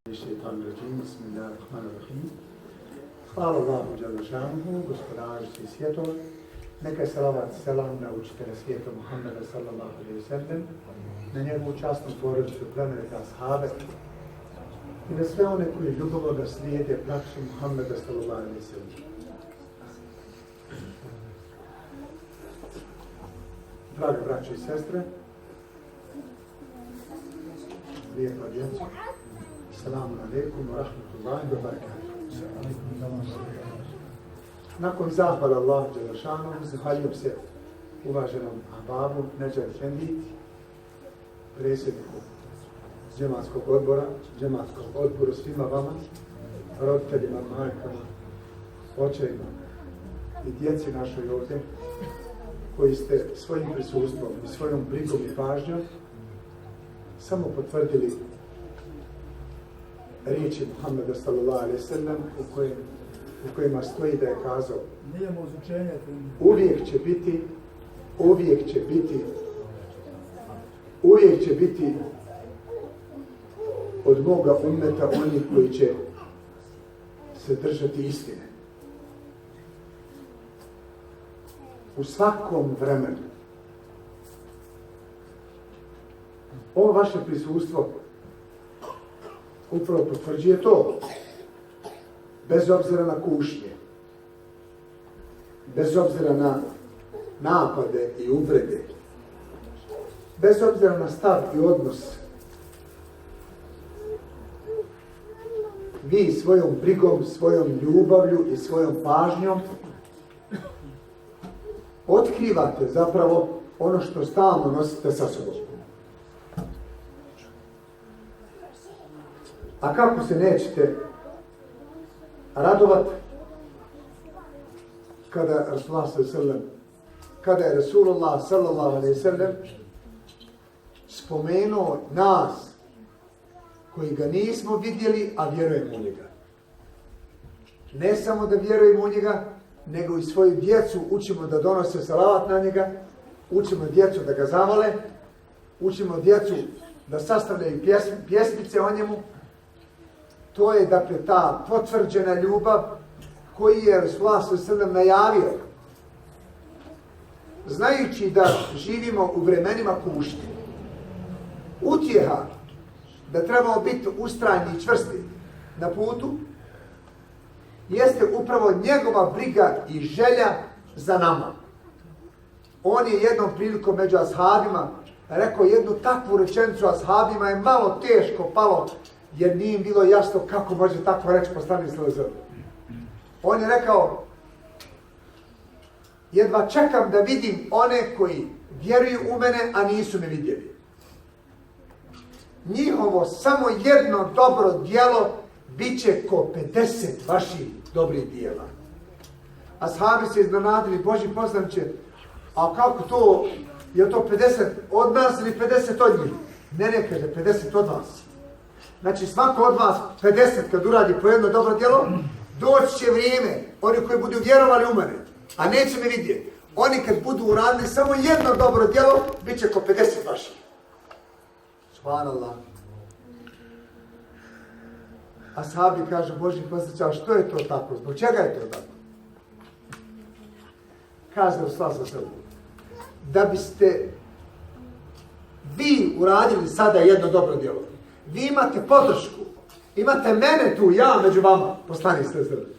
Bismillahirrahmanirrahim. Hvala Allahu Đelešanuhu, gospodaru svih svjetova. Neka je salavat selam na učitelja svijeta Muhammeda sallallahu alejhi ve sellem, na njegovu časnu porodicu, plemenite ashabe i na sve one koji ljubomorno da slijede praksu Muhammeda sallallahu alejhi ve sellem. Drage braće i sestre, lijepa djeca, assalamu alaikum wa rahmatullahi wa barakatuh. Nakon zahvala Allahu Đelešanuhu, zahvaljujem se uvaženom ahbabu Nedžad Efendi, predsjedniku džematskog odbora, svima vama, roditeljima, majkama, očevima i djeci našoj ovdje, koji ste svojim prisustvom i svojom brigom i pažnjom samo potvrdili riječi Muhammeda sallallahu alejhi ve sellem u kojima stoji da je kazao: uvijek će biti od moga ummeta oni koji će se držati istine. U svakom vremenu. Ovo vaše prisustvo upravo potvrđuje to. Bez obzira na kušnje, bez obzira na napade i uvrede, bez obzira na stav i odnos, vi svojom brigom, svojom ljubavlju i svojom pažnjom otkrivate zapravo ono što stalno nosite sa sobom. A kako se nećete radovat kada je Rasulullah sallallahu alejhi ve sellem spomenuo nas koji ga nismo vidjeli, a vjerujemo u njega. Ne samo da vjerujemo u njega, nego i svoju djecu učimo da donose salavat na njega, učimo djecu da ga zavole, učimo djecu da sastavljaju pjesmice o njemu. To je dakle ta potvrđena ljubav koju je Rasulullah sallallahu alejhi ve sellem najavio. Znajući da živimo u vremenima kušnje, utjeha da trebamo biti ustrajni i čvrsti na putu, jeste upravo njegova briga i želja za nama. On je jednom prilikom među ashabima rekao jednu takvu rečenicu, ashabima je malo teško palo, jer nije im bilo jasno kako može tako reći poslanik sallallahu alejhi ve sellem. On je rekao: jedva čekam da vidim one koji vjeruju u mene, a nisu me vidjeli. Njihovo samo jedno dobro djelo bit će ko 50 vaših dobrih djela. Ashabi se iznenadili: Božji poslaniče, a kako to, je to 50 od nas ili 50 od njih? Ne, kaže 50 od vas. Znači svako od vas 50 kad uradi po jedno dobro djelo, doći će vrijeme, oni koji budu vjerovali u mene, a neće me vidjeti, oni kad budu uradili samo jedno dobro djelo, bit će ko 50 vaših. Subhanallah. Ashabi kaže: Božji poslaniče, a što je to tako? Zbog čega je to tako? Kaže Rasulullah sallallahu alejhi ve sellem: da biste vi uradili sada jedno dobro djelo, vi imate podršku, imate mene tu, ja među vama, poslanik sallallahu alejhi ve sellem.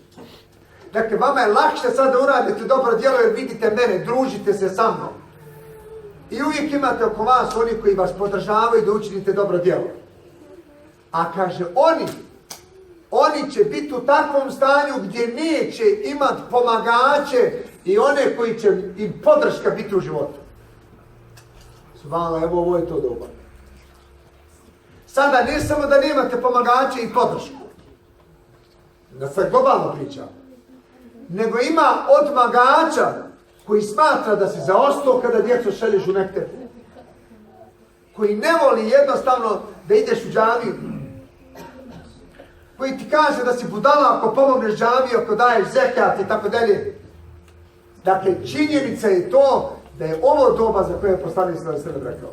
Dakle, vama je lakše sada uraditi dobro djelo jer vidite mene, družite se sa mnom. I uvijek imate oko vas oni koji vas podržavaju da učinite dobro djelo. A kaže, oni će biti u takvom stanju gdje neće imati pomagače i one koji će im podrška biti u životu. Subhanallah, evo ovo je to doba. Sada ne samo da nemate pomagače i podršku, da sad globalno pričam, nego ima odmagača koji smatra da si zaostao kada djecu šalješ u mektebu, koji ne voli jednostavno da ideš u džamiju, koji ti kaže da si budala ako pomogneš džamiju, ako daješ zekat i tako dalje. Dakle, činjenica je to da je ovo doba za koje je poslanik sallallahu alejhi ve sellem rekao: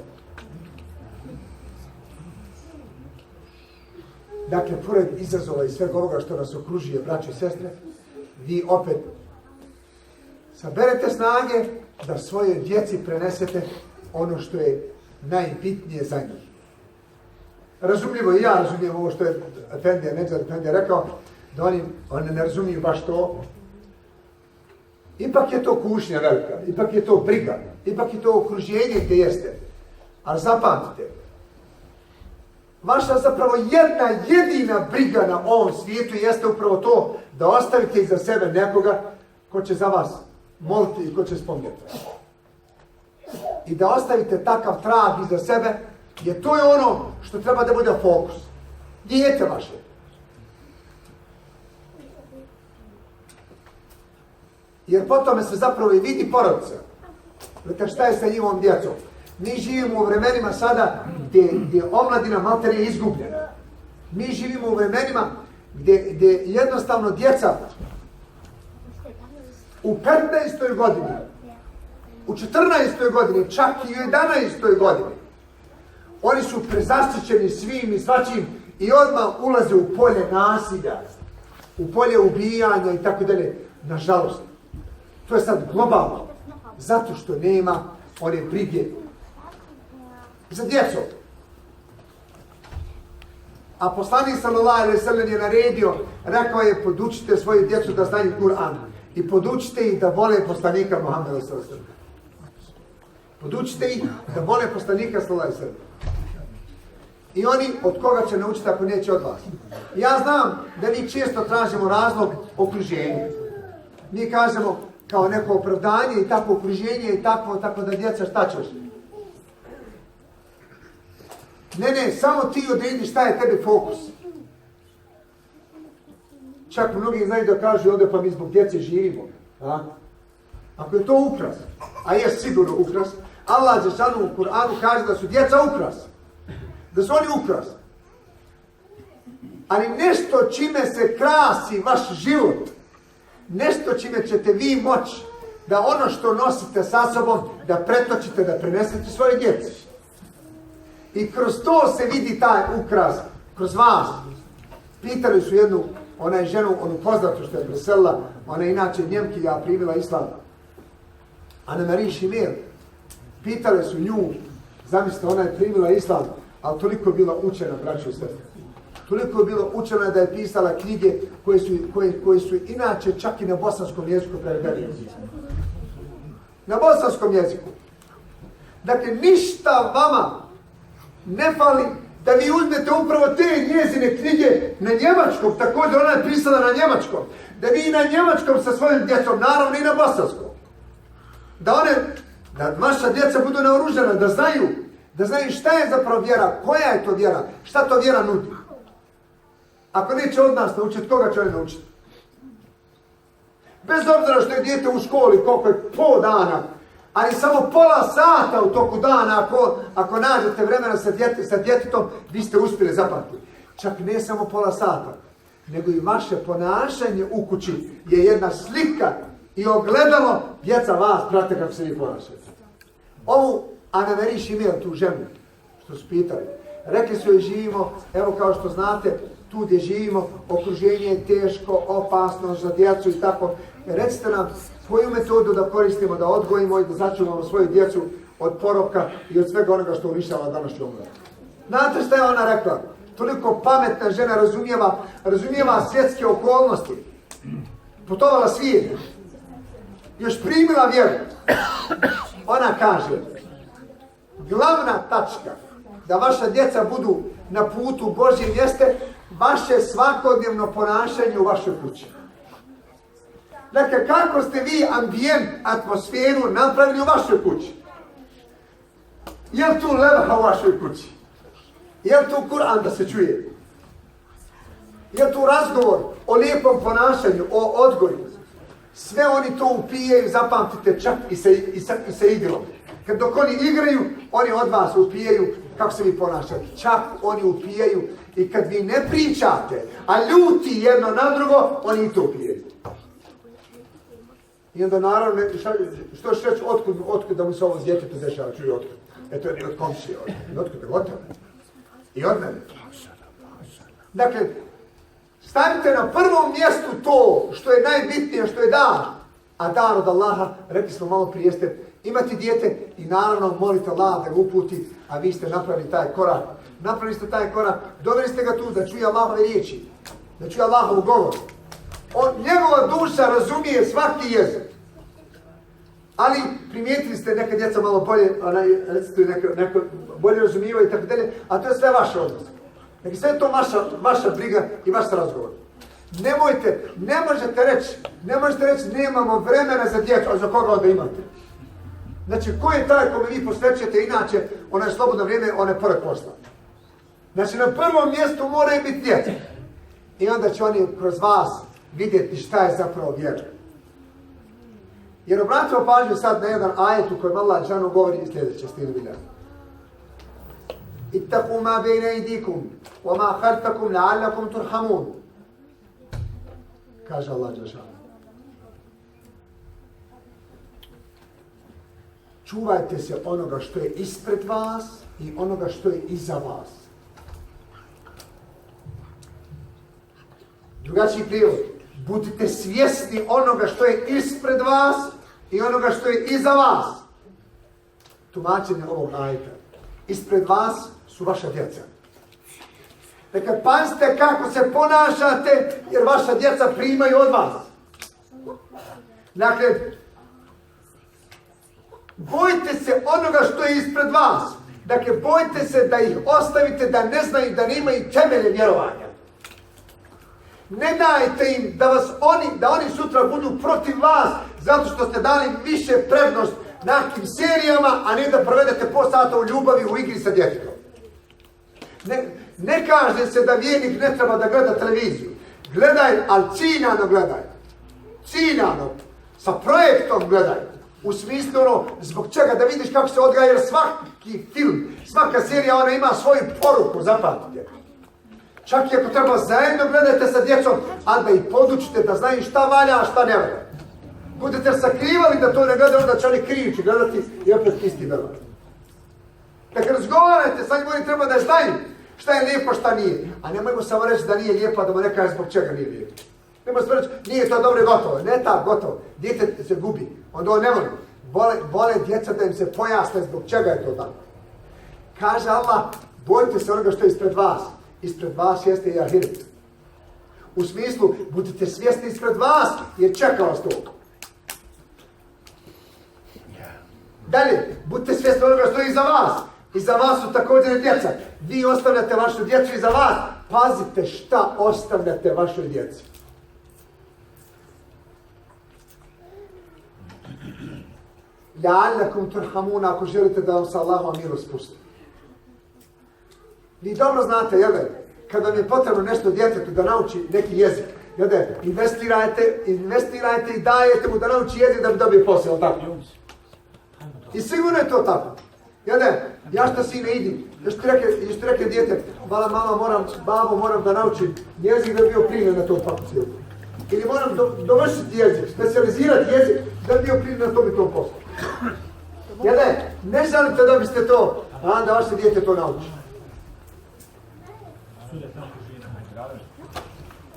Dakle, pored izazova i svega ovoga što nas okružuje, braće i sestre, vi opet saberete snage da svojoj djeci prenesete ono što je najbitnije za njih. Razumljivo i ja razumijem ovo što je Nedžad Efendija rekao, da oni ne razumiju baš to. Ipak je to kušnja velika, ipak je to briga, ipak je to okruženje gdje jeste. Ali zapamtite, vaša zapravo jedna jedina briga na ovom svijetu jeste upravo to da ostavite iza sebe nekoga ko će za vas moliti i ko će spominjati. I da ostavite takav trag iza sebe, jer to je ono što treba da bude fokus. Dijete vaše. Jer po tome se zapravo i vidi porodica. Znate šta je sa njihovom djecom? Mi živimo u vremenima sada gdje omladina maltene je izgubljena. Mi živimo u vremenima gdje jednostavno djeca u 15. godini, u 14. godini, čak i u 11. godini, oni su prezasićeni svim i svačim i odmah ulaze u polje nasilja, u polje ubijanja i tako dalje. Nažalost, to je sad globalno, zato što nema one brige za djecu. A poslanik sallallahu alejhi ve sellem je naredio, rekao je, podučite svoju djecu da znaju Kur'an i podučite ih da vole poslanika Muhameda sallallahu alejhi ve sellem. Podučite ih da vole poslanika sallallahu alejhi ve sellem. I oni od koga će naučiti ako neće od vas. Ja znam da mi često tražimo razlog okruženja. Mi kažemo kao neko opravdanje i tako okruženje i tako da djeca šta ćeš? Ne, samo ti odredi šta je tebi fokus. Čak mnogi znaju da kažu ovdje pa mi zbog djece živimo. A? Ako je to ukras, a je sigurno ukras, Allah dželešanu u Kur'anu kaže da su djeca ukras. Da su oni ukras. Ali nešto čime se krasi vaš život, nešto čime ćete vi moći da ono što nosite sa sobom, da pretočite, da prenesete svoje djeci. I kroz to se vidi taj ukras, kroz vas. Pitali su jednu, ona je ženu, onu poznatu što je preselila, ona je inače Njemkinja, primila islam. Anne-Marie Schimmel. Pitali su nju, zamislite, ona je primila islam, ali toliko je bila učena, braćo i sestre. Toliko je bila učena da je pisala knjige koje su inače čak i na bosanskom jeziku prevedene. Na bosanskom jeziku. Dakle, ništa vama ne fali da vi uzmete upravo te njezine knjige na njemačkom, također ona je pisala na njemačkom, da vi na njemačkom sa svojim djecom, naravno i na bosanskom. Da vaša djeca budu naoružana, da znaju šta je zapravo vjera, koja je to vjera, šta to vjera nudi. Ako neće od nas naučiti, koga će oni naučiti? Bez obzira što je dijete u školi, koliko je pol dana, ali samo pola sata u toku dana, ako nađete vremena sa djetetom, vi ste uspjeli zapamtiti. Čak ne samo pola sata, nego i vaše ponašanje u kući je jedna slika i ogledalo, djeca vas prate kako se vi ponašate. Ovu Anne-Marie Schimmel, tu ženu, što su pitali, rekli su joj živimo, evo kao što znate, tu gdje živimo, okruženje je teško, opasno za djecu i tako. Recite nam koju metodu da koristimo, da odgojimo i da začuvamo svoju djecu od poroka i od svega onoga što uništava današnju omladu. Znate šta je ona rekla? Toliko pametna žena razumijeva svjetske okolnosti. Putovala svijet. Još primila vjeru. Ona kaže, glavna tačka da vaša djeca budu na putu Božjem jeste vaše svakodnevno ponašanje u vašoj kući. Dakle, kako ste vi ambijent, atmosferu napravili u vašoj kući? Je li tu levaha u vašoj kući? Je li tu Kur'an da se čuje? Je li tu razgovor o lijepom ponašanju, o odgoju? Sve oni to upijaju, zapamtite, čak i sa iglom. Dok oni igraju, oni od vas upijaju kako se vi ponašate. Čak oni upijaju i kad vi ne pričate, a ljuti jedno na drugo, oni i to upijaju. I onda naravno, što će reći, otkud da mu se ovo s djetetom dešava, čuju otkud. Eto, i od komšije, otkud je od tebe. I od mene. Dakle, stavite na prvom mjestu to što je najbitnije, što je dar. A dar od Allaha, rekli smo malo prije, jeste imati dijete i naravno molite Allah da ga uputi, a vi ste napravili taj korak. Napravili ste taj korak, doveli ste ga tu da čuje Allahove riječi, da čuje Allahov govor. Njegova duša razumije svaki jezik. Ali primijetili ste neka djeca malo bolje, neko bolje razumijevaju i tako dalje, a to je sve vaše odnos. Dakle, sve je to vaša briga i vaš razgovor. Ne možete reći nemamo vremena za djecu, a za koga onda imate? Znači, ko je taj kome vi posvećujete, inače, ono je slobodno vrijeme, ono je pored posla. Znači, na prvom mjestu moraju biti djeca. I onda će oni kroz vas vidjeti šta je zapravo vjera. Jer obratimo pažnju sad na jedan ajet u kojem Allah džanu govori i sljedeće stile bilja. Ittaku ma bejne idikum, wa ma khaltakum la'allakum turhamun. Kaže Allah džanu. Čuvajte se onoga što je ispred vas i onoga što je iza vas. Drugačiji prijevod. Budite svjesni onoga što je ispred vas i onoga što je iza vas. Tumačenje ovog ajeta. Ispred vas su vaša djeca. Dakle, pazite kako se ponašate, jer vaša djeca primaju od vas. Dakle, bojite se onoga što je ispred vas. Dakle, bojite se da ih ostavite, da ne znaju, da nemaju temelje vjerovanja. Ne dajte im da oni sutra budu protiv vas, zato što ste dali više prednost nekim serijama, a ne da provedete po sata u ljubavi u igri sa djetetom. Ne kaže se da vjernik ne treba da gleda televiziju. Gledaj, ali ciljano gledaj. Ciljano. Sa projektom gledaj. U smislu zbog čega da vidiš kako se odgaja, jer svaki film, svaka serija, ona ima svoju poruku, zapamtite. Čak i ako treba zajedno gledajte sa djecom, a da ih podučite da znaju šta valja, a šta ne valja. Budete sakrivali da to ne gledaju, onda će oni krijući gledati i opet isti gledati. Dakle, razgovarajte sa njim, oni treba da znaju šta je lijepo, šta nije. A nemojmo samo reći da nije lijepo, a da mu ne kaže zbog čega nije lijepo. Nemojmo samo reći, nije to dobro i gotovo. Ne tako, gotovo. Dijete se gubi. Onda on ne voli. Vole djeca da im se pojasne zbog čega je to tako. Kaže Allah, bojite se onoga što je ispred vas. Ispred vas jeste i ahiret. U smislu, budite svjesni ispred vas, jer čeka vas to. Dalje, budite svjesni onoga što je iza vas. Iza vas su također djeca. Vi ostavljate vašu djecu iza vas. Pazite šta ostavljate vašoj djeci. La'allakum turhamuna, ako želite da vam sa Allahom milost spusti. Vi dobro znate, jel, kada vam je potrebno nešto djetetu da nauči neki jezik, jel, investirajte i dajete mu da nauči jezik da bi dobio posao, jel tako? I sigurno je to tako. Jel, ja šta sine idim, još ti rekli dijete, babo moram da naučim jezik da bi bio primjen na tom fakultetu. Ili moram dovršiti jezik, specijalizirati jezik da bi bio primjen na tom i tom poslu. Jel, ne želite da biste to, a onda vaše dijete to nauči.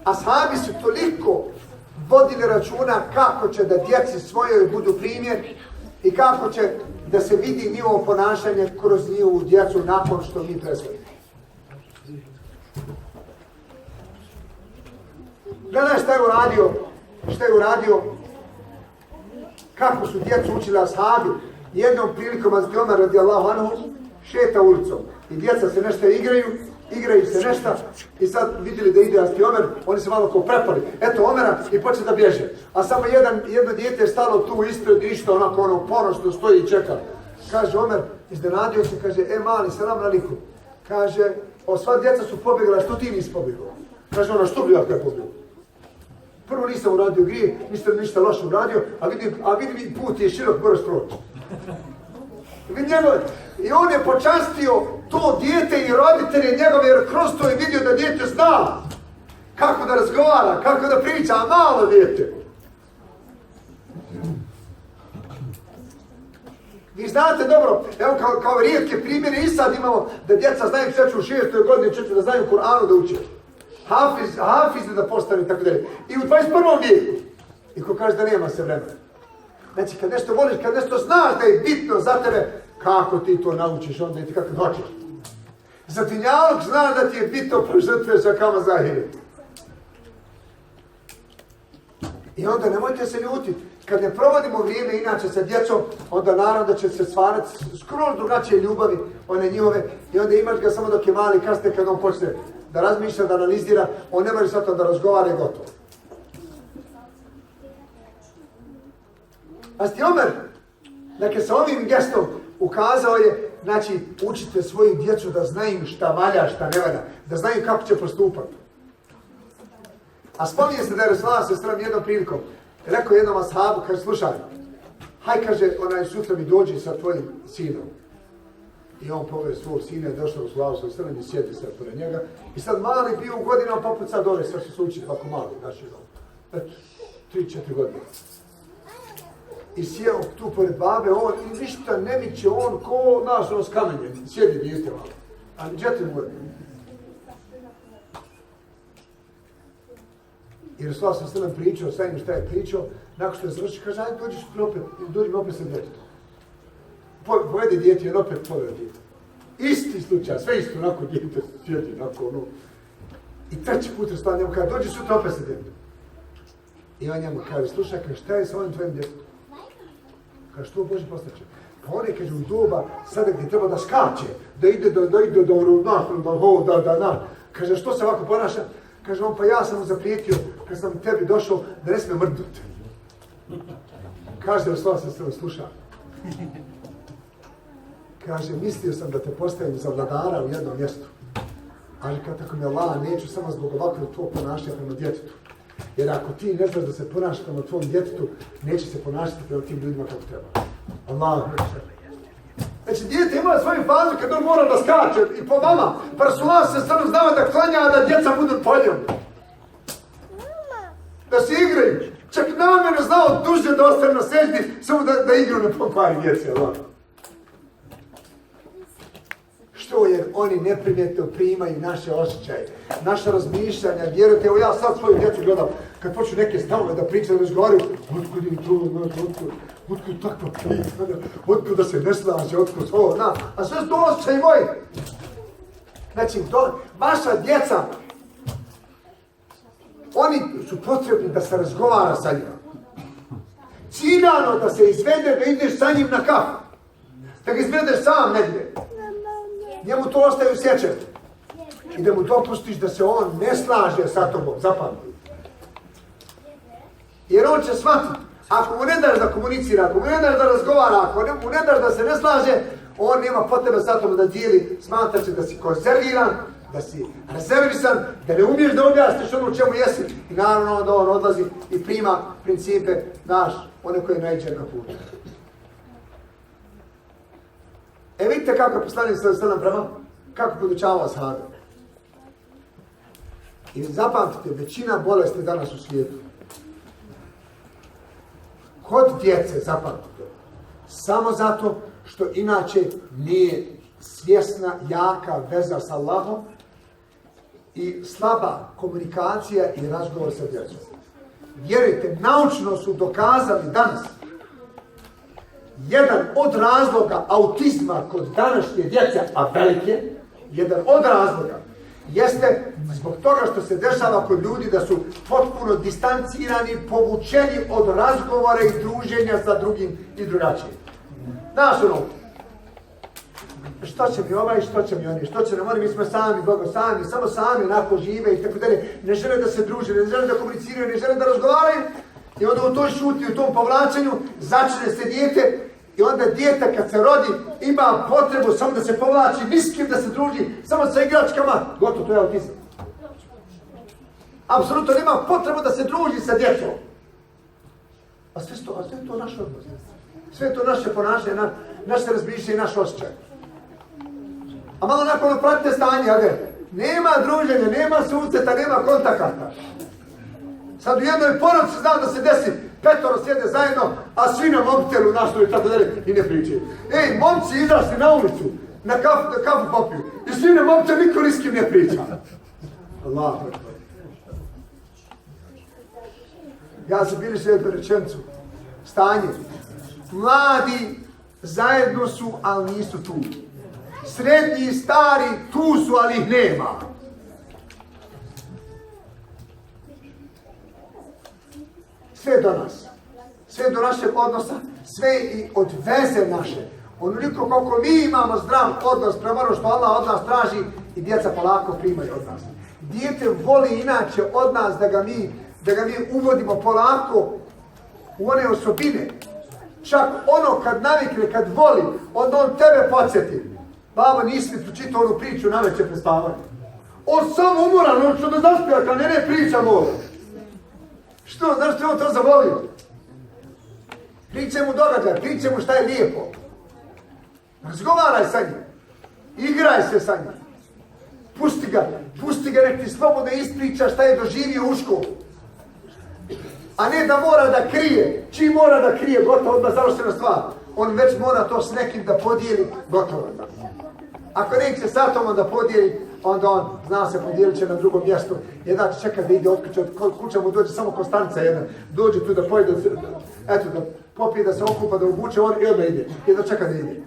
Ashabi su toliko vodili računa kako će da djeci svojoj budu primjer i kako će da se vidi njihovo ponašanje kroz njihovu djecu nakon što mi presvojimo. Gledaj šta je uradio, kako su djecu učili ashabi. Jednom prilikom Hazreti Omer radijallahu anhu šeta ulicom i djeca se nešto igraju se nešto i sad vidjeli da ide Hazreti Omer, oni se malo kao prepali. Eto Omera i počne da bježe. A samo jedno dijete je stalo tu ispred i išto onako ponosno stoji i čeka. Kaže Omer, iznenadio se, kaže, mali, selam alejkum. Kaže, sva djeca su pobjegla, što ti nisi pobjegla? Kaže što bi ja kaj pobjegla? Prvo nisam uradio grije, nisam ništa loše uradio, a vidim put je širok, moraš proći. I on je počastio to dijete i roditelje njegove, jer kroz to je vidio da dijete zna kako da razgovara, kako da priča, a malo dijete. Vi znate dobro, evo kao rijetke primjere i sad imamo da djeca znaju sve u 6. godini, 4. da znaju Kur'anu da uče. hafize da postane, tako dalje. I u 21. vijeku. I ko kaže da nema se vremena. Znači, kad nešto voliš, kad nešto znaš da je bitno za tebe, kako ti to naučiš, onda i ti kako hoćeš. Za dunjaluk znaš da ti je bitno požrtvuješ akama zahiri. I onda nemojte se ljutiti. Kad ne provodimo vrijeme inače sa djecom, onda naravno da će se stvarati skroz drugačije ljubavi, one njihove, i onda imaš ga samo dok je mali, kasnije kad on počne da razmišlja, da analizira, on ne može sa to da razgovara i gotovo. Pasti Omer, dakle sa ovim gestom ukazao je, znači učite svoju djecu da znaju šta valja, šta ne valja, da znaju kako će postupati. A spominje se da je Resulullah s.a.v. jednom prilikom rekao jednom ashabu, kaže, slušaj, haj, kaže, onaj sutra mi dođi sa tvojim sinom. I on pogled svog sina, je došao u slavu svoj srni, sjeti se pored njega. I sad mali bio u godinama, poput sad ove, sad su učiti ovako mali, naši dom. 3-4 godine. I sjeo tu pored babe, on i ništa ne miće, on ko naš, on s kamenjem, sjedi dijete malo. Ali džete mu gore. I Resulullah s.a.v. pričao, sa njim šta je pričao, nakon što je završio, kaže, ajde dođi mi opet sa djetetom. Pojede dijete, jer opet poveo dijete. Isti slučaj, sve isto, onako dijete sjedi, onako ono. I treći put Resulullah njemu kaže, dođi sutra opet sa djetetom. I on njemu kaže, slušaj, kaže, šta je sa ovim tvojim djetetom? Kaže, što Bože postaće? Pa on je, kaže, u doba, sada gdje treba da skače, da ide da. Kaže, što se ovako ponaša? Kaže on, pa ja sam mu zaprijetio, kad sam tebi došao, da ne smije mrdnuti. Kaže, Resulullah s.a.v. sluša. Kaže, mislio sam da te postavim za vladara u jednom mjestu. Ali kad tako mi Allah, neću samo zbog ovakvog tvojeg ponašanja prema djetetu. Jer ako ti ne znaš da se ponašaš prema tvom djetetu, neće se ponašati prema tim ljudima kako treba. Allah. Znači, dijete ima svoju fazu kad on mora da skače i po vama. Pa Resulullah s.a.v. znao da klanja, a da djeca budu poljom. Da se igraju. Čak namjerno znao duže da ostane na seždi, samo da igru ne pokvari djece. Allah. Što? Jer oni neprimjetno primaju naše osjećaje, naše razmišljanja. Vjerujte, evo ja sad svoju djecu gledam, kad počnu neke stavove da pričaju, da razgovaraju, otkud im to, otkud takva priča, otkud da se ne slaže, otkud ovo, na. A sve su to osjećaj moji. Znači, vaša djeca, oni su potrebni da se razgovara sa njima. Ciljano da se izvede, da ideš sa njim na kafu. Da ga izvedeš sam negdje. Njemu to ostaje u sjećanju. I da mu dopustiš da se on ne slaže sa tobom, zapamti. Jer on će shvatiti, ako mu ne daš da komunicira, ako mu ne daš da razgovara, ako mu ne daš da se ne slaže, on nema potrebe sa tobom da dijeli, smatra će da si konzerviran, da si rezervisan, da ne umiješ da objasniš ono u čemu jesi. I naravno da on odlazi i prima principe naš, one koje naiđe na putu. Vidite kako je poslanik s.a.v. prema, kako podučava ashabe. I zapamtite, većina bolesti danas u svijetu. Kod djece, zapamtite, samo zato što inače nije svjesna, jaka veza s Allahom i slaba komunikacija i razgovor sa djecom. Vjerujte, naučno su dokazali danas jedan od razloga autizma kod današnje djece, a velike, jedan od razloga jeste zbog toga što se dešava kod ljudi da su potpuno distancirani, povučeni od razgovora i druženja sa drugim i drugačijim. Znaš ono, što će mi ovaj, što će mi oni, što će nam oni, mi smo sami, Bogo, sami, samo sami onako žive i tako dalje, ne žele da se druže, ne žele da komuniciraju, ne žele da razgovaraju. I onda u toj šutnji, u tom povlačenju začne se dijete i onda dijete kad se rodi ima potrebu samo da se povlači, ni s kim da se druži, samo sa igračkama, gotovo, to je autizam. Apsolutno nema potrebu da se druži sa djecom. A sve je to naš odnos. Sve je to naše ponašanje, naše razmišljanje i naš osjećaj. A malo nakon pratite stanje, nema druženja, nema susreta, nema kontakata. Sad u jednoj porodici znam da se desi, 5 sjede zajedno, a svi na mobitelu nastoju i tako dalje i ne pričaju. Ej, momci izašli na ulicu, na kafu popiju i svi na mobitelu, niko ni s kim ne priča. Allah. Ja zabilježio jednu rečenicu. Stanje. Mladi zajedno su, ali nisu tu. Srednji i stari tu su, ali ih nema. Sve do nas. Sve do našeg odnosa, sve i od veze naše. Onoliko koliko mi imamo zdrav odnos prema ono što Allah od nas traži i djeca polako primaju od nas. Dijete voli inače od nas da ga mi uvodimo polako u one osobine. Čak ono kad navikne, kad voli, onda on tebe podsjeti. Baba, nisi mi pročitao onu priču navečer pred spavanje. On samo umoran, on što da zaspija, kad ne priča mora. Što, znaš što je on to zavolio? Pričaj mu događaj, pričaj mu šta je lijepo. Razgovaraj sa njim. Igraj se sa njim. Pusti ga, nek ti slobodno ispriča šta je doživio u školu. A ne da mora da krije. Čim mora da krije, gotovo, odmah završena stvar. On već mora to s nekim da podijeli, gotovo. Ako neće sa tomom da podijeli, onda on zna se podijelit će na drugom mjestu. Jedan će čekat da ide otkuće, od kuća mu dođe samo Konstanca jedna. Dođe tu da pojede, eto da popije, da se okupa, da obuče on i odmah ide. I da čeka da ide.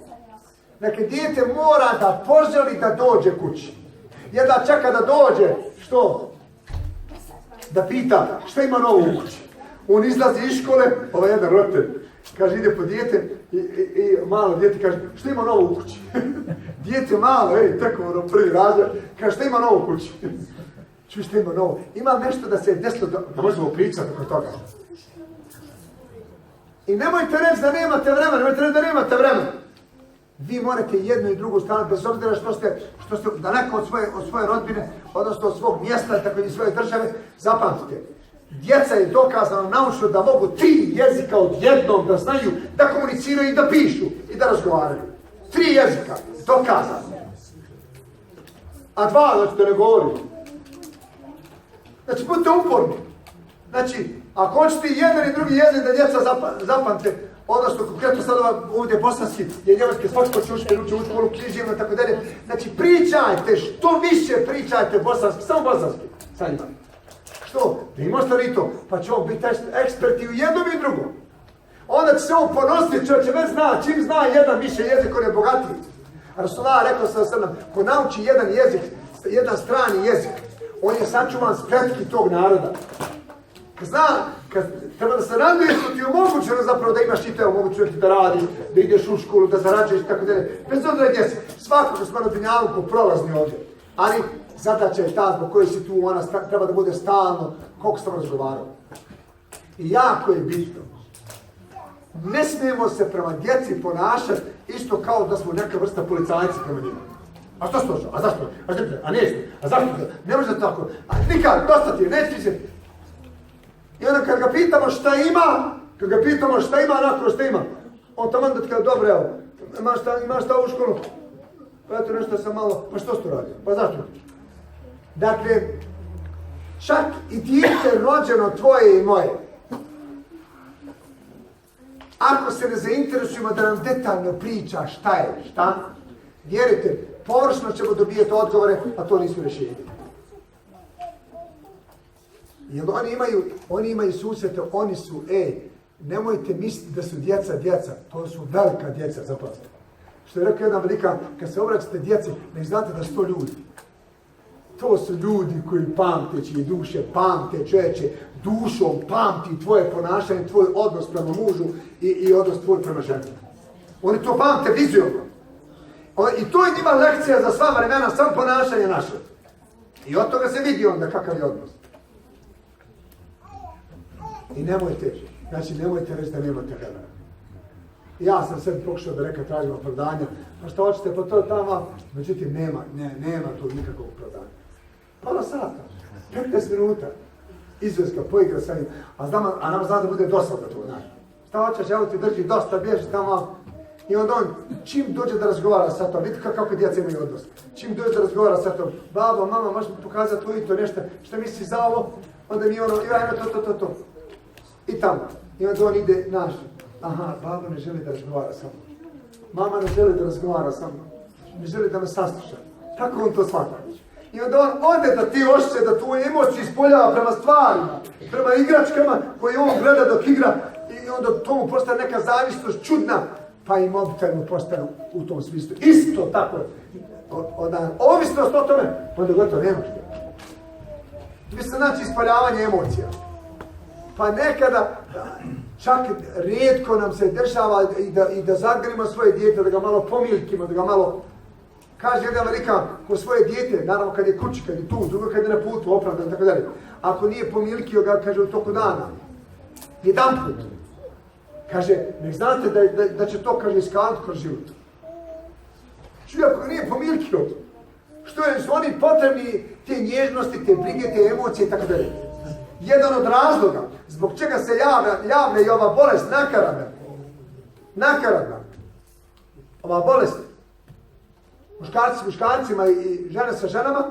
Dakle, dijete mora da poželi da dođe kući. Jedan čeka da dođe, što? Da pita šta ima novo u kući. On izlazi iz škole, ovaj jedan roditelj, kaže ide po dijete i malo dijete kaže šta ima novo u kući. Dijete malo, tako ono prvi razred, kaže šta ima novo u kući. Čuj šta ima novo. Ima nešto da se je desilo, da možemo pričati oko toga. I nemojte reći da nemate vremena, Vi morate jednu i drugu stranu, bez obzira što ste daleko od svoje rodbine, odnosno od svog mjesta, tako i svoje države, zapamtite. Djeca je dokazano naučno da mogu 3 jezika odjednom da znaju, da komuniciraju i da pišu i da razgovaraju. 3 jezika, dokazano. A 2, znači da ne govorim. Znači, budite uporni. Znači, ako hoćete jedan i drugi jezik da djeca zapamte, odnosno konkretno sad ovdje bosanski, je njemački, svako će učiti u školu, književno i tako dalje. Znači, pričajte, što više pričajte bosanski, samo bosanski, sa njima. Što? Da im ostavi to, pa će on biti eksperti u jednom i drugom. Onda će se on ponositi, čovječe, već zna, čim zna jedan više jezik, on je bogatiji. Rasulullah rekao sam nam, ko nauči jedan jezik, jedan strani jezik, on je sačuvan spletki tog naroda. Kad treba da se raduje, što ti je omogućeno zapravo da imaš i te omogućeno ti da radi, da ideš u školu, da zarađuješ i tako dalje. Bez obzira gdje si, svakako smo na dunjaluku prolazni ovdje. Ali zadaća je ta zbog koje si tu, ona treba da bude stalno, koliko sam razgovarao. I jako je bitno. Ne smijemo se prema djeci ponašati isto kao da smo neka vrsta policajci prema njima. A što stožo? A zašto? A neću? A zašto? Ne može tako. A nikad, dosta ti je, neću se. I onda kad ga pitamo šta ima, onako šta ima, on tamo da ti kaže, dobro, evo, imaš šta u školu? Pa eto nešto sam malo, pa što si to radio? Pa zašto? Dakle, čak i dijete rođeno tvoje i moje, ako se ne zainteresujemo da nam detaljno priča šta, vjerujte, površno ćemo dobijeti odgovore, a to nisu rješenje. Jer oni imaju susjete, oni su, nemojte misliti da su djeca, to su velika djeca, zapazite. Što je rekao jedan velikan, kad se obraćate djeci, ne znate da su to ljudi. To su ljudi koji pamte, čiji duše pamte, čovječe, dušom pamti tvoje ponašanje, tvoj odnos prema mužu i odnos tvoj prema ženi. Oni to pamte vizualno. I to je njima lekcija za sva vremena, samo ponašanje naše. I od toga se vidi onda kakav je odnos. I nemojte reći da nemate vremena. Ja sam sebi pokušao da reka tražim opravdanja, pa što hoćete, pa to tamo, međutim nema tu nikakvog opravdanja. Pola sata, 15 minuta, izveska, poigra sa njim, a nam zna da bude dosadno to, znaš. Šta hoćeš, evo ti drži dosta, bježi tamo, i onda on, čim dođe da razgovara sa tom, vidite kako djeca imaju odnos, čim dođe da razgovara sa tom, babo, mama, možeš mi pokazati to i to nešto, šta misliš za ovo, onda mi ono, ajme to. I tamo, i onda on ide, naš, aha, babo ne želi da razgovara sa mnom, mama ne želi da razgovara sa mnom, ne želi da me sasluša. Kako on to shvata? I onda on ode da ti osjeća, da tvoju emociju ispoljava prema stvarima, prema igračkama koje on gleda dok igra i onda to mu postane neka zavisnost čudna, pa i mobitel mu postane u tom smislu. Isto tako. Ovisnost o tome, onda gotovo nema što. Mislim, znači ispoljavanje emocija. Pa nekada, čak rijetko nam se dešava i da zagrimo svoje dijete, da ga malo pomilkimo, da ga malo... Kaže jedan Amerikan, ko svoje dijete, naravno kad je kući, kad je tu, drugo kad je na putu, opravdan, tako dalje. Ako nije pomilkio ga, kaže, u toku dana. Jedan put. Kaže, nek znate da će to, kaže, iskanuti kroz život. Čuj, ako nije pomilkio, što je, su oni potrebni te nježnosti, te brige, te emocije, tako dalje. Jedan od razloga, zbog čega se javlja i ova bolest nakaradna. Ova bolest, muškarci s muškarcima i žene sa ženama,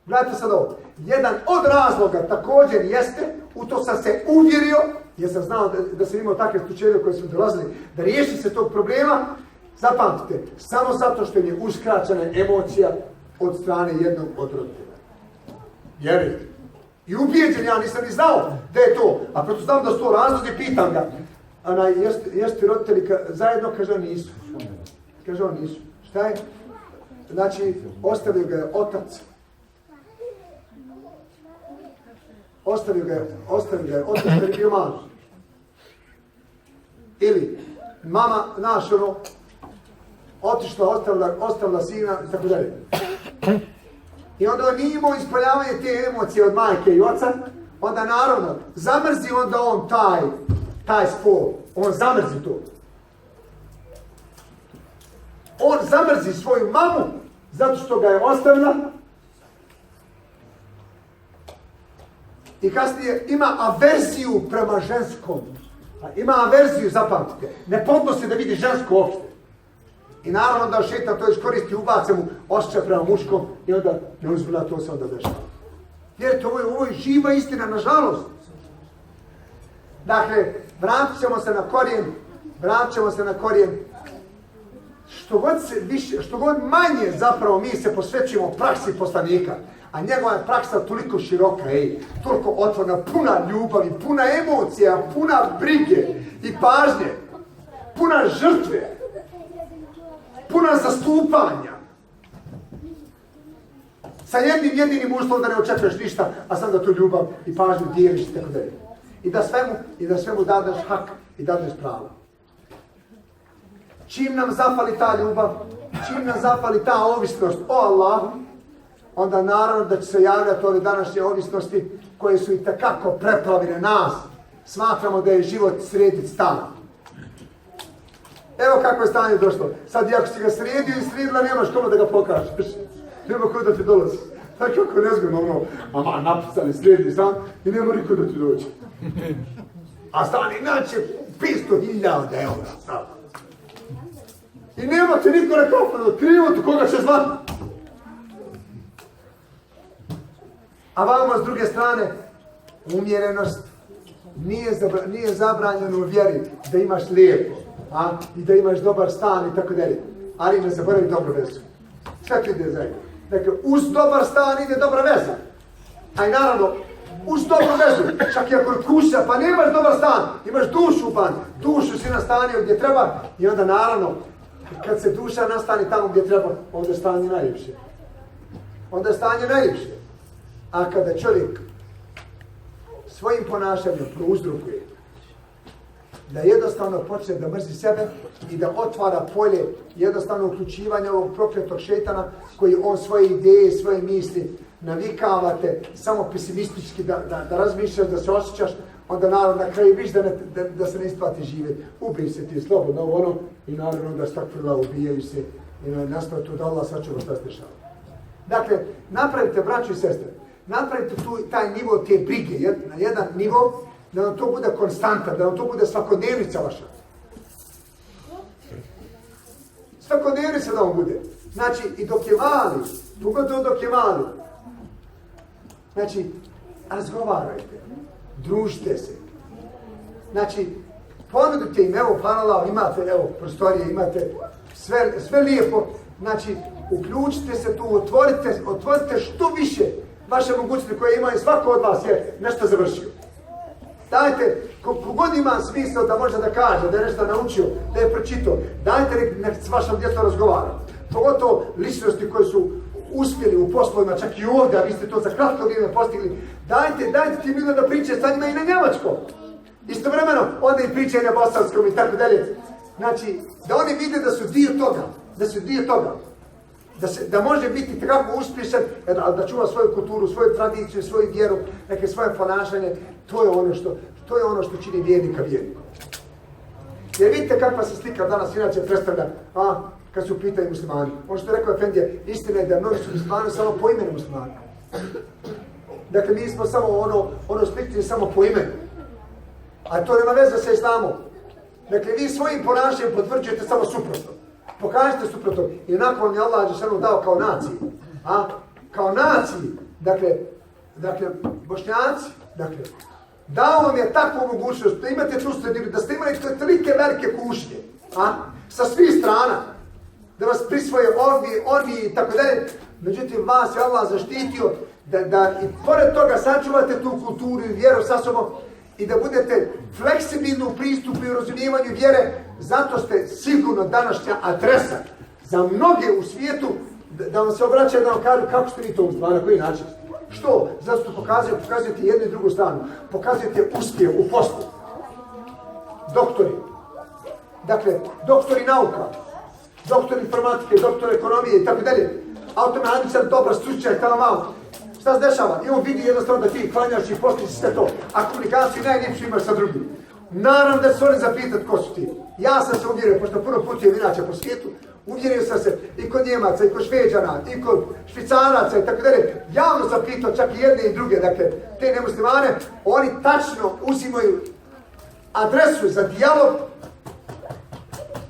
gledajte sad ovo. Jedan od razloga također jeste, u to sam se uvjerio, jer sam znao da sam imao takve slučajeve koje su dolazili, da riješi se tog problema, zapamtite, samo zato što im je uskraćena emocija od strane jednog od roditelja. Vjerujte. I ubijeđen, ja nisam ni znao da je to, a proto znam da su to razlozi, pitam ga. Jeste roditelji zajedno? Kaže on nisu. Kaže on nisu. Šta je? Znači, ostavio ga je otac. Ostavio ga je otac kad je bio mali. Ili mama naš otišla, ostavila sina i tako dalje. I onda on nije imao ispoljavanje te emocije od majke i oca, onda naravno zamrzi onda on taj spol. On zamrzi to. On zamrzi svoju mamu zato što ga je ostavila i kasnije ima averziju prema ženskom. Ima averziju, zapamtite. Ne podnosi da vidi žensko uopšte. I naravno da šeitan to iskoristi, ubace mu osjećaj prema muškom i onda neuzbiljno to se onda dešava. Jer ovo je živa istina, nažalost. Dakle, vratit ćemo se na korijen. Što god manje zapravo mi se posvećujemo praksi poslanika, a njegova je praksa toliko široka, toliko otvorena, puna ljubavi, puna emocija, puna brige i pažnje, puna žrtve, puna zastupanja. Sa jednim jedinim uslovom da ne očekuješ ništa, a sad da tu ljubav i pažnju dijeliš i tako dalje. I da svemu dadeš hak i dadeš pravo. Čim nam zafali ta ljubav, čim nam zafali ta ovisnost o Allahu, onda naravno da će se javljati ove današnje ovisnosti koje su i takako preplavine nas. Smatramo da je život srediti stan. Evo kako je stanje došlo. Sad, ako si ga sredio i sredila, nemaš kome da ga pokažeš. Nema ko da ti dolazi. Tako kako nezgodno, napisali sredi stan i nema niko da ti dođe. A stan inače 500.000 eura. I nema ti niko rekao, krivo tu koga će zvati. A vama s druge strane, umjerenost nije zabranjeno u vjeri da imaš lijepo, i da imaš dobar stan i tako dalje. Ali ne zaboravi dobru vezu. Sve to ide zajedno. Dakle, uz dobar stan ide dobra veza. A i naravno, uz dobru vezu, čak i ako je kuća, pa nemaš dobar stan, imaš dušu dušu si nastanio gdje treba i onda naravno, kad se duša nastani tamo gdje treba, onda je stanje najljepše. A kada čovjek svojim ponašanjem prouzrokuje da jednostavno počne da mrzi sebe i da otvara polje jednostavno uključivanja ovog prokletog šejtana koji on svoje ideje, svoje misli navikavate samo pesimistički da razmišljaš, da se osjećaš, onda naravno na kraju viš da se ne isplati živjeti. Ubij se ti slobodno i naravno da stakvrla ubijaju se i naspratu da Allah sačuva šta se dešava. Dakle, napravite, braćo i sestre, napravite taj nivo te brige na jedan nivo, da vam to bude konstanta, da vam to bude svakodnevnica vaša. Svakodnevnica da vam bude. Znači, i dok je mali, pogotovo dok je mali. Znači, razgovarajte, družite se. Znači, ponudite im, evo, hvala, imate, evo, prostorije, imate sve lijepo. Znači, Uključite se tu, otvorite što više vaše mogućnosti koje imaju. Svako od vas je nešto završio. Dajte, kogod ima smisao da može da kaže, da je nešto naučio, da je pročitao, dajte nek s vašom djecom razgovara. Pogotovo ličnosti koje su uspjeli u poslovima, čak i ovdje, a vi ste to za kratko vrijeme postigli. Dajte ti bilo da pričaju sa njima i na njemačkom. Istovremeno, onda i pričaju na bosanskom i tako dalje. Znači, da oni vide da su dio toga. Da može biti tako uspješan, da čuva svoju kulturu, svoju tradiciju, svoju vjeru, neke svoje ponašanje. To je ono što čini vjernika vjernikom. Jer vidite kakva se slika danas inače predstavlja, kad su pitaju muslimani. Ono što je rekao Efendija, istina je da mnogi su muslimani samo po imenu muslimani. Dakle, mi smo samo ono slikli samo po imenu. A to nema veze sa islamom. Dakle, vi svojim ponašanjem potvrđujete samo suprotno. Pokažite suprotno. I onako vam je Allah Đelešanu dao kao naciji. Kao naciji. Dakle, Bošnjaci. Dao vam je takvu mogućnost da imate tu sredinu, da ste imali tolike velike kušnje. Sa svih strana. Da vas prisvoje oni i tako dalje. Međutim, vas je Allah zaštitio da i pored toga sačuvate tu kulturu i vjeru sa sobom i da budete fleksibilni u pristupu i razumijevanju vjere. Zato ste sigurno današnja adresa za mnoge u svijetu da vam se obraćaju, da vam kažu kako ste vi to uspjeli, na koji način. Što? Zato što pokazujete jednu i drugu stranu. Pokazujete uspjeh u poslu. Doktori. Dakle, doktori nauka, doktor informatike, doktor ekonomije i tako dalje. Automehaničar, dobra stručnjak, tamo. Šta se dešava? I on vidi jednostavno da ti klanjaš i postići sve to. A komunikaciju najljepšu imaš sa drugim. Naravno da se oni zapitati ko su ti. Ja sam se uvjerio, pošto puno putujem inače po svijetu, uvjerio sam se i kod Njemaca, i kod Šveđana, i kod Švicaraca i tako dalje. Javno sam pitao čak i jedne i druge, dakle, te nemuslimane, oni tačno uzimaju adresu za dijalog,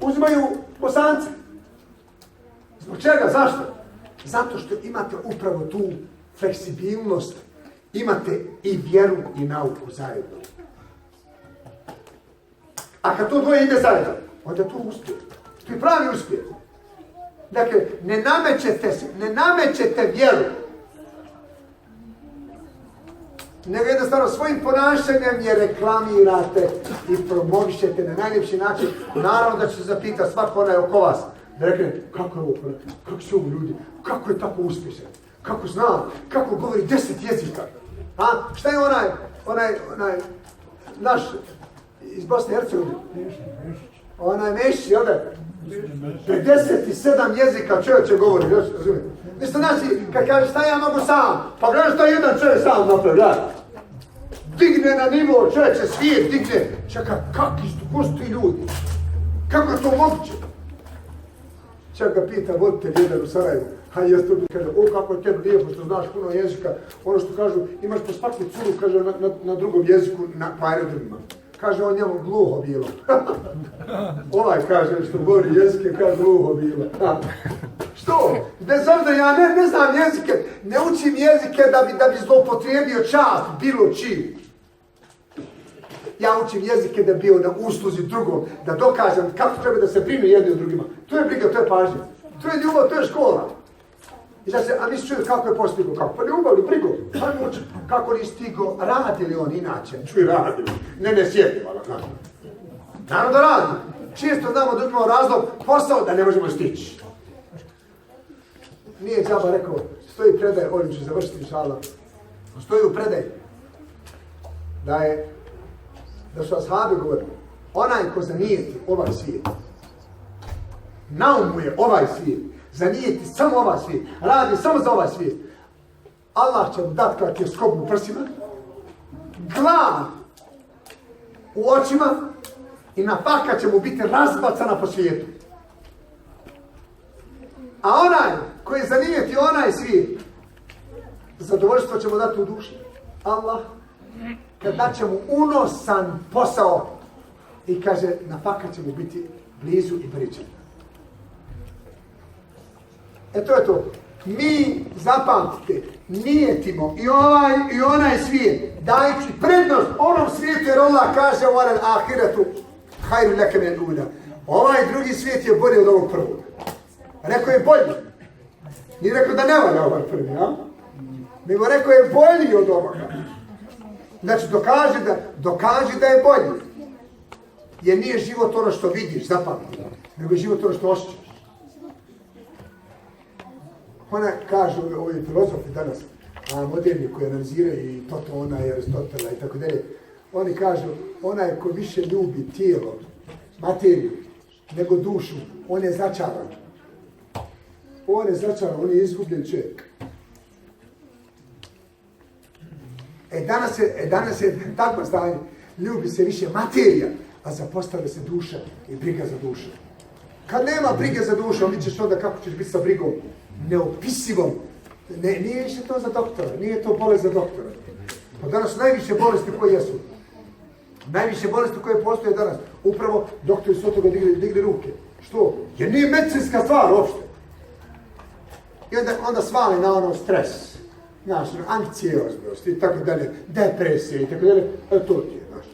uzimaju Bosanci. Zbog čega? Zašto? Zato što imate upravo tu fleksibilnost, imate i vjeru i nauku zajedno. A kad to dvoje ide zajedno, onda to uspije. To je pravi uspjeh. Dakle, ne namećete vjeru. Nego jednostavno svojim ponašanjem je reklamirate i promovišete na najljepši način. Naravno da će se zapitati svako onaj oko vas. Da rekne, kako je ovo, kako su ovo ljudi, kako je tako uspješan, kako zna, kako govori 10 jezika. Šta je onaj naš iz Bosne i Hercegovine? Onaj Mešić, jel da? 57 jezika čovječe govori, razumijete? Isto znači, kad kaže šta ja mogu sam, pa gledaj šta jedan čovjek sam napravi, gledaj. Digne na nivo, čovječe, svijet digne. Čekaj, ko su ti ljudi? Kako je to moguće? Čak ga pita voditelj jedan u Sarajevu, jeste tu, kaže, kako je tebi lijepo što znaš puno jezika, ono što kažu, imaš po svaku curu, kaže, na drugom jeziku, po aerodromima. Kaže, on njemu gluho bilo. Ovaj kaže, što govori jezike, kaže, gluho bilo. Što? Bez obzira, ja ne znam jezike, ne učim jezike da bi zloupotrijebio čast bilo čiju. Ja učim jezike da bi bio na usluzi drugom, da dokažem kako treba da se brinu jedni od drugima. To je briga, to je pažnja. To je ljubav, to je škola. I sad se, a nisi čuo kako je postigao, kako? Pa ljubav i brigu. Kako nisi stigao, radi li on inače? Čuj, radi. Ne sjedi, valjda. Naravno da radi. Čisto znamo da imamo razlog, posao da ne možemo stići. Nije džaba rekao, stoji predaj, ovim ću završiti inšallah. Stoji u predaj da su ashabi govorili, onaj ko zanijeti ovaj svijet, naumuje ovaj svijet, zanijeti samo ovaj svijet, radi samo za ovaj svijet, Allah će mu dati kad je skobnu prsima, glav u očima i nafaka će mu biti razbacana po svijetu. A onaj koji zanijeti onaj svijet, zadovoljstvo će mu dati u duši. Allah kad daće mu unosan posao i kaže, nafaka će mu biti blizu i priđen. To je to. Mi, zapamtite, nijetimo i onaj svijet, dajući prednost onom svijetu, jer Allah kaže u alel ahiretu, hajru leke min ula. Ovaj drugi svijet je bolji od ovog prvog. Rekao je bolji. Nije rekao da ne valja ovaj prvi, a? Nego rekao je bolji od ovoga. Znači, dokaži da je bolji. Jer nije život ono što vidiš, zapamti, nego je život ono što osjećaš. Ona kažu, ovi filozofi danas, a moderni koji analiziraju i Platona i Aristotela i tako dalje, oni kažu, onaj ko više ljubi tijelo, materiju, nego dušu, on je začaran. On je začaran, on je izgubljen čovjek. Danas je takvo stanje, ljubi se više materija, a zapostavlja se duša i briga za dušu. Kad nema brige za dušom, vidiš onda kako ćeš biti sa brigom neopisivom. Nije više to za doktora, nije to bolest za doktora. Pa danas najviše bolesti koje jesu. Najviše bolesti koje postoje danas. Upravo doktori su od toga digli ruke. Što? Jer nije medicinska stvar uopšte. I onda svali na ono stres. Znaš, anksioznost i tako dalje, depresije i tako dalje. To ti je, znaš.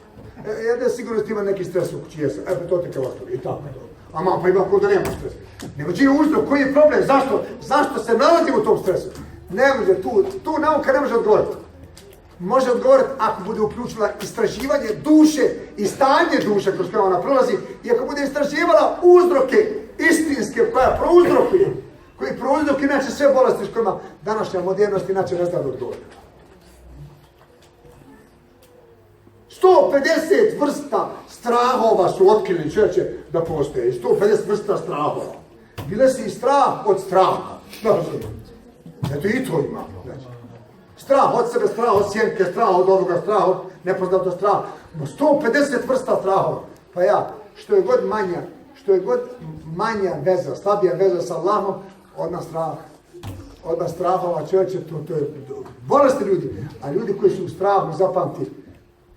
Ja sigurno ima neki stres u kući, jesam. To ti kao ostalo i tako to. A mam, pa ima ko da nema stresa. Nego čiji je uzrok, koji je problem, zašto se nalazimo u tom stresu? Ne može, tu nauka ne može odgovoriti. Može odgovoriti ako bude uključila istraživanje duše i stanje duše kroz koje ona prolazi i ako bude istraživala uzroke istinske koji prouzrokuju inače sve bolesti s kojima današnja modernost inače ne zna da odgovori. 150 vrsta strahova su otkrili čovječe da postoje. 150 vrsta strahova. Bile si i strah od straha. Eto i to ima. Strah od sebe, strah od sjenke, strah od ovoga, strah od nepoznatog straha. 150 vrsta strahova. Pa ja, što je god manja veza, slabija veza sa Allahom, odmah strahova čovječe, to je bolesti ljudi. A ljudi koji su u strahu, zapamti,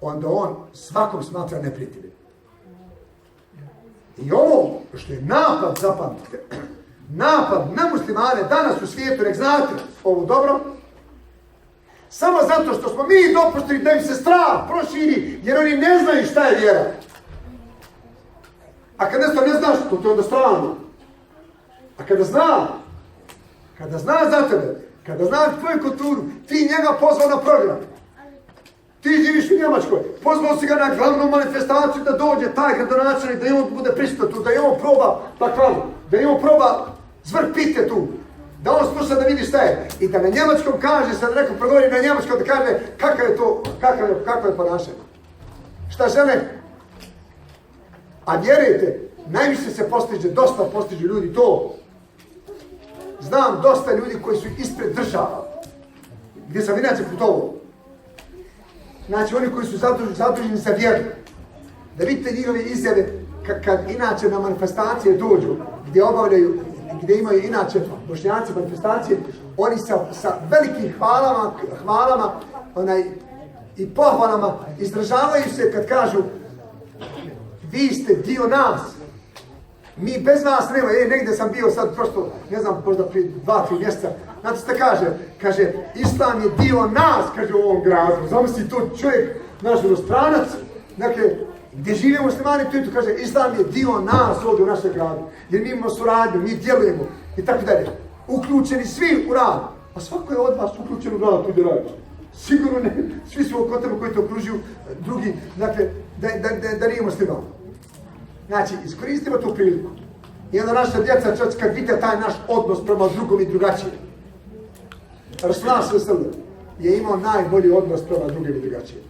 onda on svakom smatra neprijateljem. I ovo što je napad, zapamtite, napad na muslimane danas u svijetu, nek znate ovo dobro, samo zato što smo mi dopustili da im se strah proširi, jer oni ne znaju šta je vjera. A kad nešto ne znaš, to je onda strano. A kada zna za tebe, kada zna tvoju kulturu, ti njega pozvao na program. Ti živiš u Njemačkoj, pozvao si ga na glavnu manifestaciju da dođe taj gradonačelnik, da i on bude prisutan tu, da i on proba baklavu, da i on proba zvrk pite tu, da on sluša da vidi šta je. I da na njemačkom kaže, sad neko progovori na njemačkom da kaže kakvo je ponašanje. Šta žele? A vjerujte, najviše se dosta postiže ljudi to. Znam dosta ljudi koji su ispred država, gdje sam inače putovao. Znači oni koji su zaduženi za vjeru. Da vidite njihove izjave kad inače na manifestacije dođu, gdje imaju inače Bošnjaci manifestacije, oni sa velikim hvalama i pohvalama izražavaju se kad kažu vi ste dio nas. Mi bez vas nema, negdje sam bio sad prosto, ne znam, možda prije 2-3 mjeseca, znate šta kaže, Islam je dio nas, kaže u ovom gradu, zamisli to čovjek, naš stranac, dakle, gdje žive muslimani, tu kaže, Islam je dio nas ovdje u našem gradu, jer mi imamo suradnju, mi djelujemo i tako dalje, uključeni svi u rad, a svako je od vas uključen u rad, tu gdje radiš. Sigurno ne, svi su oko tebe koji te okružuju, drugi, dakle, da nije musliman. Znači, iskoristimo tu priliku. I onda naša djeca, kad vide taj naš odnos prema drugom i drugačije. Rasulullah s.a.v. je imao najbolji odnos prema drugim i drugačije.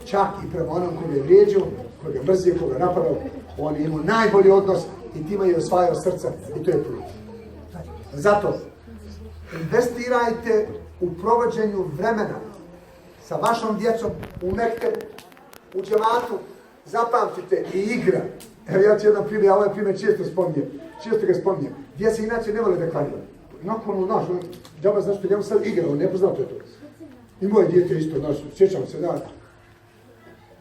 Čak i prema onom koga je vrijeđao, koga je mrzio, koga je napadao, on je imao najbolji odnos i time je osvajao srca i to je put. Zato, investirajte u provođenju vremena sa vašom djecom u mektebu, u džematu, zapamtite i igra. Evo ja ću jedan primjer, ovaj primjer često ga spominjem. Gdje se inače ne vole da klanjaju. Nakon, znaš, džaba znaš što njemu sad igra, on ne poznao to. I moje dijete isto, znaš, sjećam se, da.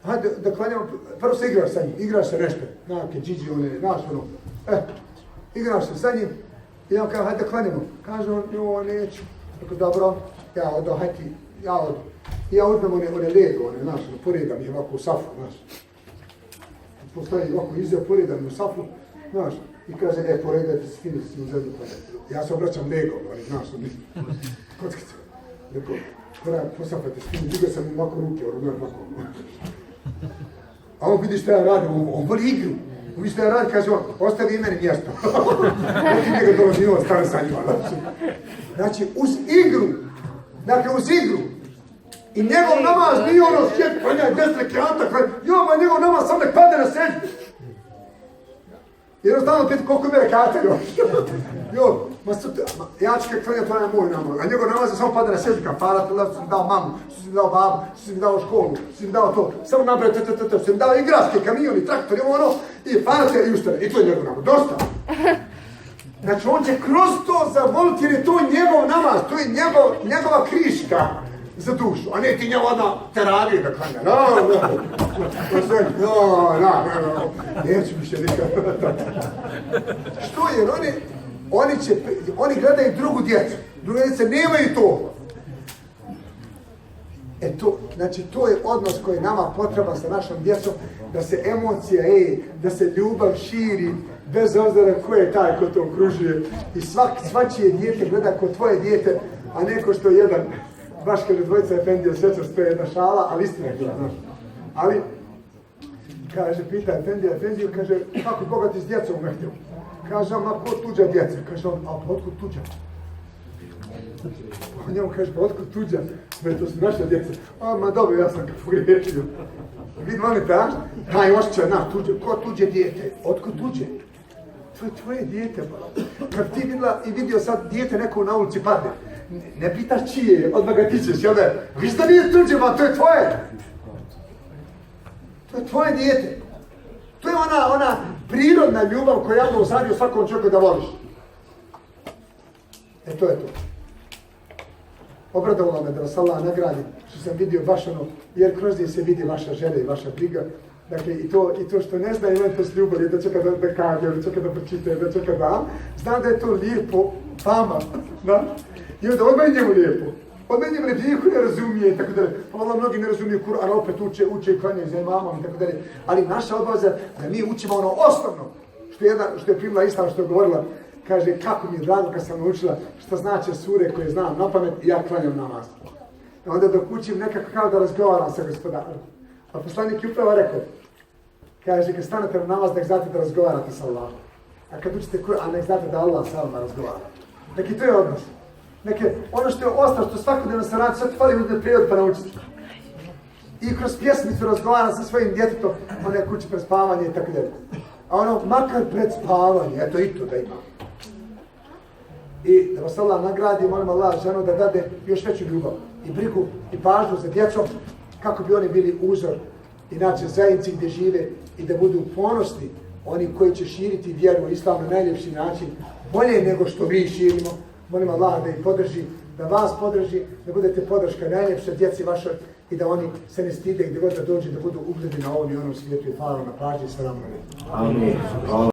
Hajde da klanjamo, prvo se igraš sa njim, igraš se nešto. Nake, džiđi, znaš, igraš se sa njim. I on kaže, hajde da klanjamo. Kaže on, jo, neću. Tako, dobro, ja odo, hajde ti, ja odo. I ja uzmem one lego, znaš, poredam ih ovako u safu, znaš. Postoji ovako izjel, poredam u safu, znaš. I kaže, poredajte se fini si u zemlju planeti. Ja se obraćam negom, ali znaš, kockice. Rekao, posapajte se fini, digao sam mu ovako ruke, ovako. A on vidi što ja radim, on voli igru. On vidi što ja radim, kaže on, ostavi i meni mjesto. Znači njega dolazi i on stane sa njima. Znači, uz igru. I njegov namaz nije ono sjeti, klanjaj 10 rekata, njegov namaz sam nek padne na seždu. Jednostavno piti koliko mi rekata još. Ja ću kak klanjati onaj moj namaz, a njegov namaz je samo padne na seždu, kao hvala te, što si mi dao mamu, što si mi dao babu, što si mi dao školu, što si mi dao to, samo napravi što si mi dao igračke, kamioni, traktori, i hvala te i ustane. I to je njegov namaz, dosta. Znači on će kroz to zavoliti jer je to njegov namaz, to je njegova kriška za dušu, a ne ti njegova teravija da klanja. Neću više nikada. Što jer oni gledaju drugu djecu, druge djece nemaju to. Znači to je odnos koji je nama potreba sa našom djecom, da se emocija, da se ljubav širi, bez obzira ko je taj ko to okružuje. I svačije dijete gleda ko tvoje dijete, a neko što je jedan, baš kaže dvojica Efendija, sjećaš, to je jedna šala, ali istina je to, znaš. Ali, kaže, pita Efendiju, kaže, kako Boga ti s djecom umehtio? Kaže, ma ko tuđa djeca? Kaže on, a otkud tuđa? On njemu kaže, pa otkud tuđa? To su naša djeca. Ma dobro, ja sam ga pogriješio. Vidim, oni taš, taj osjećaj, tuđe, ko tuđe dijete? Otkud tuđe? To je tvoje dijete, pa. Kad ti vidjela i vidio sad dijete neko na ulici padne, ne pitaš čije, odmah ga tičeš, jel da? Viš da nije tuđe, ma to je tvoje. To je tvoje dijete. To je ona prirodna ljubav koja je usadio svakom čovjeku da voliš. To je to. Obradovalo me da vas Allah nagradi, što sam vidio baš jer kroz njih se vidi vaša želja i vaša briga. Dakle, i to što ne zna imate s ljubavi, da čeka da kaže, da čeka da pročite, da čeka da, zna da je to lijepo vama, da? I onda odmah je njemu lijepo. Odmah je njemu lijepo, niko ne razumije, tako dalje. Pa mnogi ne razumiju Kur'an, opet uče i klanjaju za imamom, tako dalje. Ali naša obaveza da mi učimo ono osnovno, što je primila Islam, što je govorila, kaže, kako mi je drago kad sam naučila što znače sure koje znam na pamet i ja klanjam namaz. Onda dok učim nekako kao da razgovaram sa gospodarom. A poslanik je upravo rekao, kaže, kad stanete na namaz, nek znate da razgovarate sa Allahom. A kad učite Kur'an, nek znate da Allah sa vama razgovara. Neki to je odnos. Ono što je ostalo, što svakodnevno se radi, sad fali uzme prijevod pa naučiti. I kroz pjesmicu razgovaram sa svojim djetetom, one kući pred spavanje i tako dalje. A makar pred spavanje, eto i to da ima. I da vas Allah nagradi, molim Allah ženu da dade još veću ljubav i brigu i pažnju za djecom, kako bi oni bili uzor inače zajednici gdje žive i da budu ponosni oni koji će širiti vjeru u Islam na najljepši način, bolje nego što mi širimo. Molim Allah da ih podrži, da vas podrži, da budete podrška najljepša djeci vašoj i da oni se ne stide gdje god da dođe, da budu ugledni na ovom i onom svijetu i hvala na pažnji. Selamu alejkum. Amin.